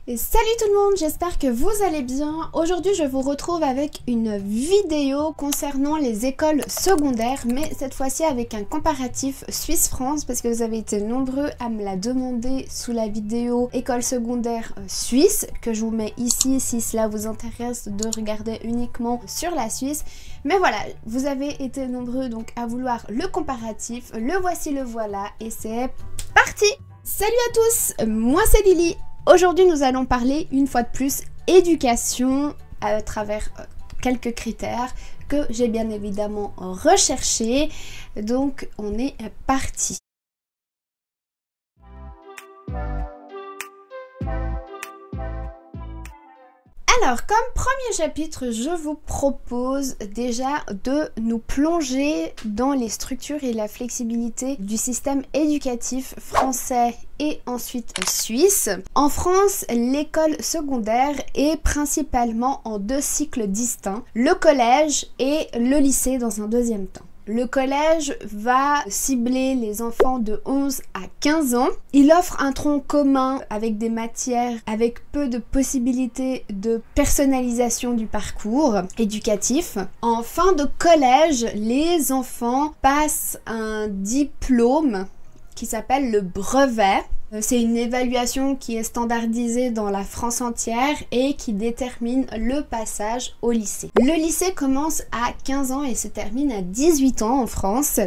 Et salut tout le monde, j'espère que vous allez bien. Aujourd'hui je vous retrouve avec une vidéo concernant les écoles secondaires, mais cette fois-ci avec un comparatif Suisse-France parce que vous avez été nombreux à me la demander sous la vidéo école secondaire suisse que je vous mets ici si cela vous intéresse de regarder uniquement sur la Suisse. Mais voilà, vous avez été nombreux donc à vouloir le comparatif, le voici, le voilà et c'est parti. Salut à tous, moi c'est Lily. Aujourd'hui, nous allons parler une fois de plus éducation à travers quelques critères que j'ai bien évidemment recherchés. Donc, on est parti. Alors, comme premier chapitre, je vous propose déjà de nous plonger dans les structures et la flexibilité du système éducatif français et ensuite suisse. En France, l'école secondaire est principalement en deux cycles distincts, le collège et le lycée dans un deuxième temps. Le collège va cibler les enfants de 11 à 15 ans. Il offre un tronc commun avec des matières avec peu de possibilités de personnalisation du parcours éducatif. En fin de collège, les enfants passent un diplôme qui s'appelle le brevet. C'est une évaluation qui est standardisée dans la France entière et qui détermine le passage au lycée. Le lycée commence à 15 ans et se termine à 18 ans en France.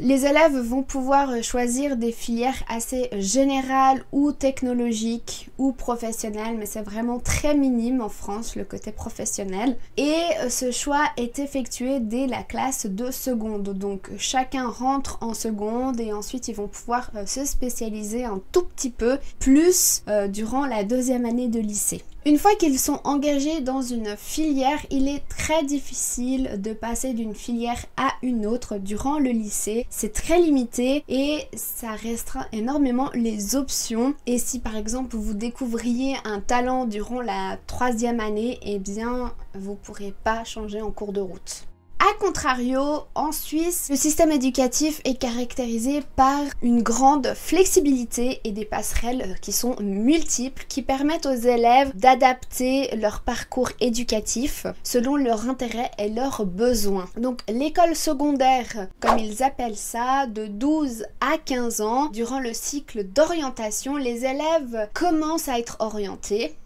Les élèves vont pouvoir choisir des filières assez générales ou technologiques ou professionnelles, mais c'est vraiment très minime en France le côté professionnel. Et ce choix est effectué dès la classe de seconde. Donc chacun rentre en seconde et ensuite ils vont pouvoir se spécialiser un tout petit peu plus durant la deuxième année de lycée. Une fois qu'ils sont engagés dans une filière, il est très difficile de passer d'une filière à une autre durant le lycée. C'est très limité et ça restreint énormément les options. Et si par exemple vous découvriez un talent durant la troisième année, eh bien vous ne pourrez pas changer en cours de route. A contrario, en Suisse, le système éducatif est caractérisé par une grande flexibilité et des passerelles qui sont multiples, qui permettent aux élèves d'adapter leur parcours éducatif selon leur intérêt et leurs besoins. Donc l'école secondaire, comme ils appellent ça, de 12 à 15 ans, durant le cycle d'orientation, les élèves commencent à être orientés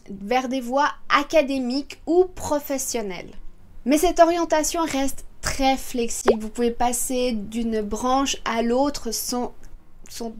vers des voies académiques ou professionnelles. Mais cette orientation reste très flexible, vous pouvez passer d'une branche à l'autre sans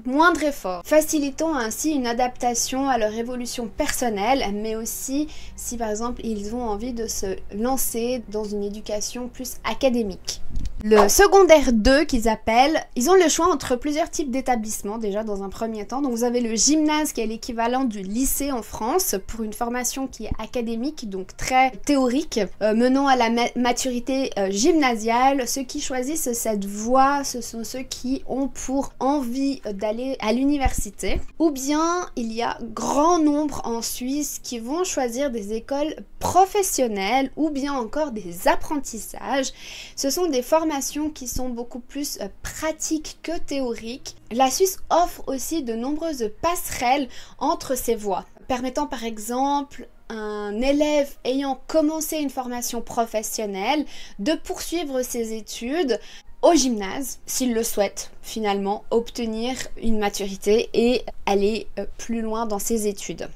moindre effort, facilitant ainsi une adaptation à leur évolution personnelle, mais aussi si par exemple ils ont envie de se lancer dans une éducation plus académique. Le secondaire 2 qu'ils appellent, ils ont le choix entre plusieurs types d'établissements déjà dans un premier temps. Donc vous avez le gymnase qui est l'équivalent du lycée en France pour une formation qui est académique, donc très théorique, menant à la maturité gymnasiale. Ceux qui choisissent cette voie, ce sont ceux qui ont pour envie d'aller à l'université. Ou bien il y a grand nombre en Suisse qui vont choisir des écoles professionnelles ou bien encore des apprentissages. Ce sont des formations qui sont beaucoup plus pratiques que théoriques. La Suisse offre aussi de nombreuses passerelles entre ces voies, permettant par exemple un élève ayant commencé une formation professionnelle de poursuivre ses études au gymnase, s'il le souhaite, finalement, obtenir une maturité et aller plus loin dans ses études.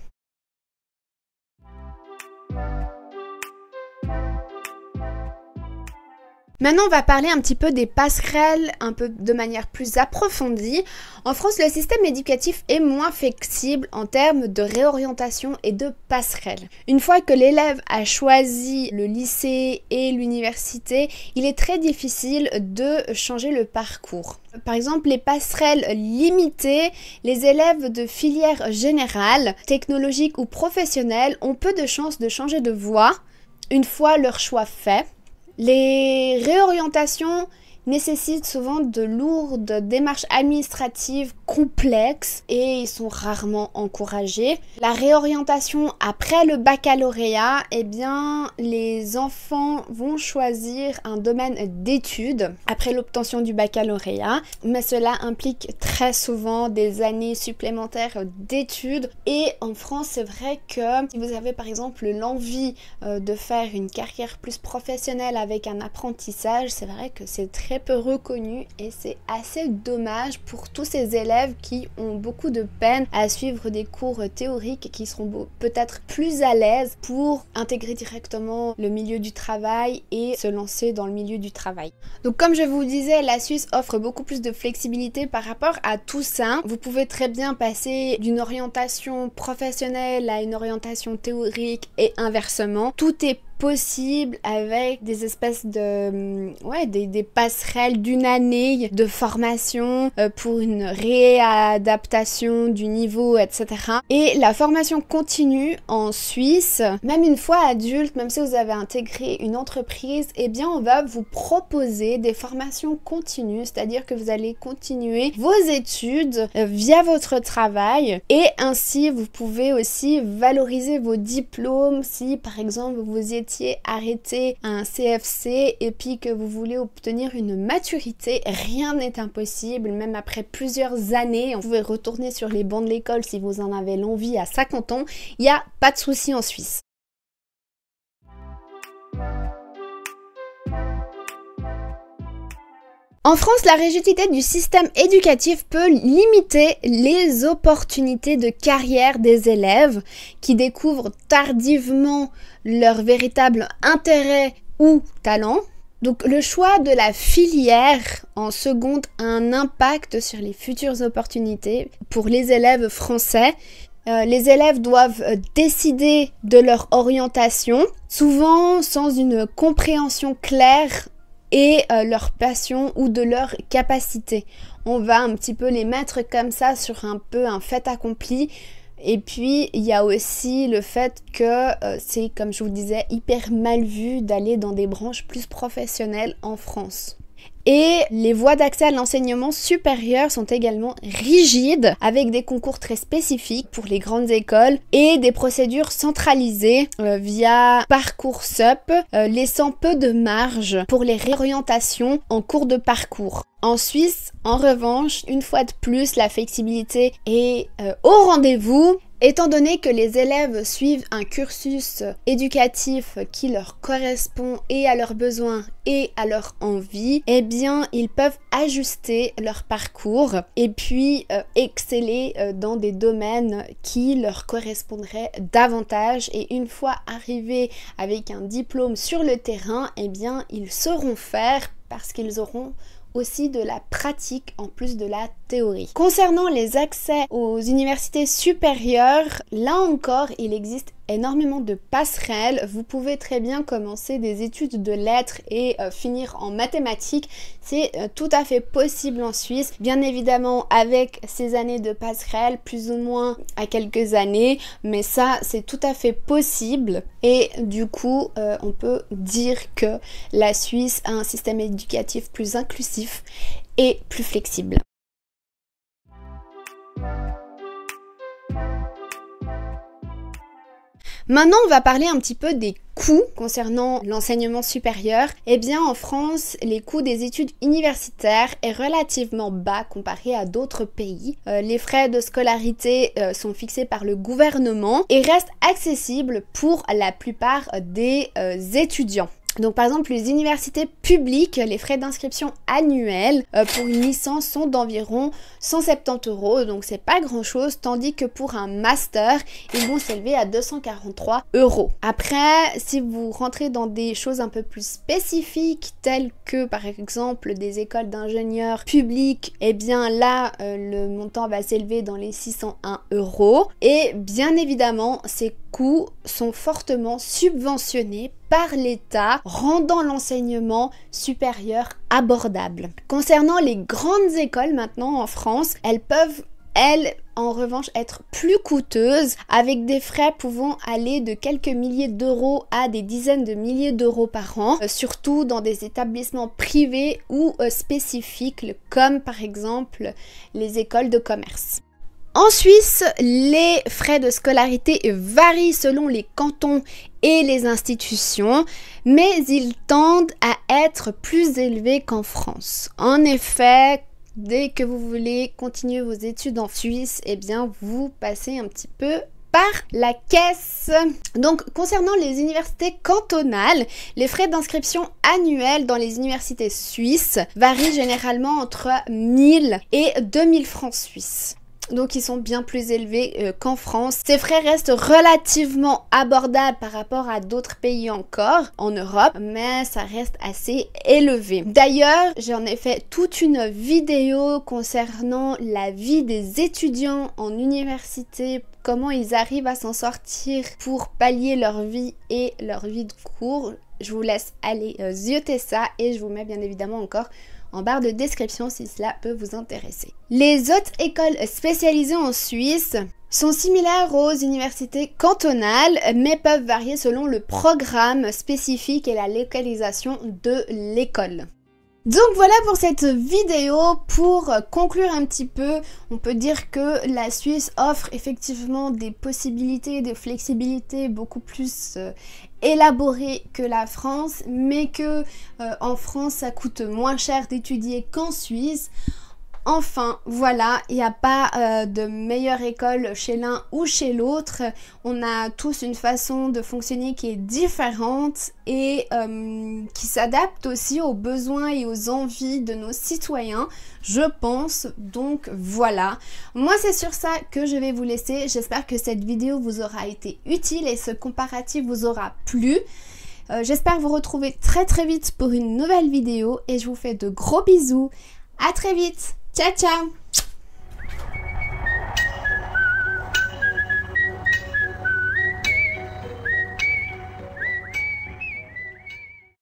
Maintenant, on va parler un petit peu des passerelles, un peu de manière plus approfondie. En France, le système éducatif est moins flexible en termes de réorientation et de passerelles. Une fois que l'élève a choisi le lycée et l'université, il est très difficile de changer le parcours. Par exemple, les passerelles limitées, les élèves de filière générale, technologique ou professionnelle ont peu de chances de changer de voie une fois leur choix fait. Les réorientations nécessitent souvent de lourdes démarches administratives complexes et ils sont rarement encouragés. La réorientation après le baccalauréat, eh bien, les enfants vont choisir un domaine d'études après l'obtention du baccalauréat, mais cela implique très souvent des années supplémentaires d'études. Et en France, c'est vrai que si vous avez par exemple l'envie de faire une carrière plus professionnelle avec un apprentissage, c'est vrai que c'est très peu reconnu et c'est assez dommage pour tous ces élèves qui ont beaucoup de peine à suivre des cours théoriques, qui seront peut-être plus à l'aise pour intégrer directement le milieu du travail et se lancer dans le milieu du travail. Donc comme je vous disais, la Suisse offre beaucoup plus de flexibilité par rapport à tout ça. Vous pouvez très bien passer d'une orientation professionnelle à une orientation théorique et inversement. Tout est possible avec des espèces de des passerelles d'une année de formation pour une réadaptation du niveau, etc. Et la formation continue en Suisse, même une fois adulte, même si vous avez intégré une entreprise, eh bien on va vous proposer des formations continues, c'est-à-dire que vous allez continuer vos études via votre travail et ainsi vous pouvez aussi valoriser vos diplômes si par exemple vous étiez arrêté à un CFC et puis que vous voulez obtenir une maturité, rien n'est impossible, même après plusieurs années, vous pouvez retourner sur les bancs de l'école si vous en avez l'envie à 50 ans, il n'y a pas de souci en Suisse. En France, la rigidité du système éducatif peut limiter les opportunités de carrière des élèves qui découvrent tardivement leur véritable intérêt ou talent. Donc le choix de la filière en seconde a un impact sur les futures opportunités pour les élèves français. Les élèves doivent décider de leur orientation, souvent sans une compréhension claire et leur passion ou de leur capacité. On va un petit peu les mettre comme ça sur un peu un fait accompli. Et puis il y a aussi le fait que c'est, comme je vous disais, hyper mal vu d'aller dans des branches plus professionnelles en France. Et les voies d'accès à l'enseignement supérieur sont également rigides, avec des concours très spécifiques pour les grandes écoles et des procédures centralisées via Parcoursup, laissant peu de marge pour les réorientations en cours de parcours. En Suisse, en revanche, une fois de plus, la flexibilité est au rendez-vous. Étant donné que les élèves suivent un cursus éducatif qui leur correspond et à leurs besoins et à leur envie, eh bien ils peuvent ajuster leur parcours et puis exceller dans des domaines qui leur correspondraient davantage. Et une fois arrivés avec un diplôme sur le terrain, eh bien ils sauront faire parce qu'ils auront aussi de la pratique en plus de la théorie. Concernant les accès aux universités supérieures, là encore, il existe énormément de passerelles. Vous pouvez très bien commencer des études de lettres et finir en mathématiques. C'est tout à fait possible en Suisse, bien évidemment avec ces années de passerelles, plus ou moins à quelques années, mais ça c'est tout à fait possible. Et du coup, on peut dire que la Suisse a un système éducatif plus inclusif et plus flexible. Maintenant, on va parler un petit peu des coûts concernant l'enseignement supérieur. Eh bien, en France, les coûts des études universitaires est relativement bas comparé à d'autres pays. Les frais de scolarité sont fixés par le gouvernement et restent accessibles pour la plupart des étudiants. Donc par exemple, les universités publiques, les frais d'inscription annuels pour une licence sont d'environ 170 €, donc c'est pas grand chose, tandis que pour un master, ils vont s'élever à 243 €. Après, si vous rentrez dans des choses un peu plus spécifiques, telles que par exemple des écoles d'ingénieurs publiques, eh bien là, le montant va s'élever dans les 601 €. Et bien évidemment, ces coûts sont fortement subventionnés par l'État, rendant l'enseignement supérieur abordable. Concernant les grandes écoles maintenant en France, elles peuvent elle, en revanche, être plus coûteuse, avec des frais pouvant aller de quelques milliers d'euros à des dizaines de milliers d'euros par an, surtout dans des établissements privés ou spécifiques, comme par exemple les écoles de commerce. En Suisse, les frais de scolarité varient selon les cantons et les institutions, mais ils tendent à être plus élevés qu'en France. En effet, dès que vous voulez continuer vos études en Suisse, eh bien vous passez un petit peu par la caisse. Donc concernant les universités cantonales, les frais d'inscription annuels dans les universités suisses varient généralement entre 1000 et 2000 francs suisses. Donc ils sont bien plus élevés qu'en France. Ces frais restent relativement abordables par rapport à d'autres pays encore en Europe, mais ça reste assez élevé. D'ailleurs, j'en ai fait toute une vidéo concernant la vie des étudiants en université, comment ils arrivent à s'en sortir pour pallier leur vie et leur vie de cours. Je vous laisse aller zioter ça et je vous mets bien évidemment encore en barre de description si cela peut vous intéresser. Les autres écoles spécialisées en Suisse sont similaires aux universités cantonales, mais peuvent varier selon le programme spécifique et la localisation de l'école. Donc voilà pour cette vidéo. Pour conclure un petit peu, on peut dire que la Suisse offre effectivement des possibilités de flexibilité beaucoup plus élaborées que la France, mais que en France ça coûte moins cher d'étudier qu'en Suisse. Enfin, voilà, il n'y a pas de meilleure école chez l'un ou chez l'autre. On a tous une façon de fonctionner qui est différente et qui s'adapte aussi aux besoins et aux envies de nos citoyens, je pense. Donc voilà, moi c'est sur ça que je vais vous laisser. J'espère que cette vidéo vous aura été utile et ce comparatif vous aura plu. J'espère vous retrouver très vite pour une nouvelle vidéo et je vous fais de gros bisous. À très vite. Ciao, ciao!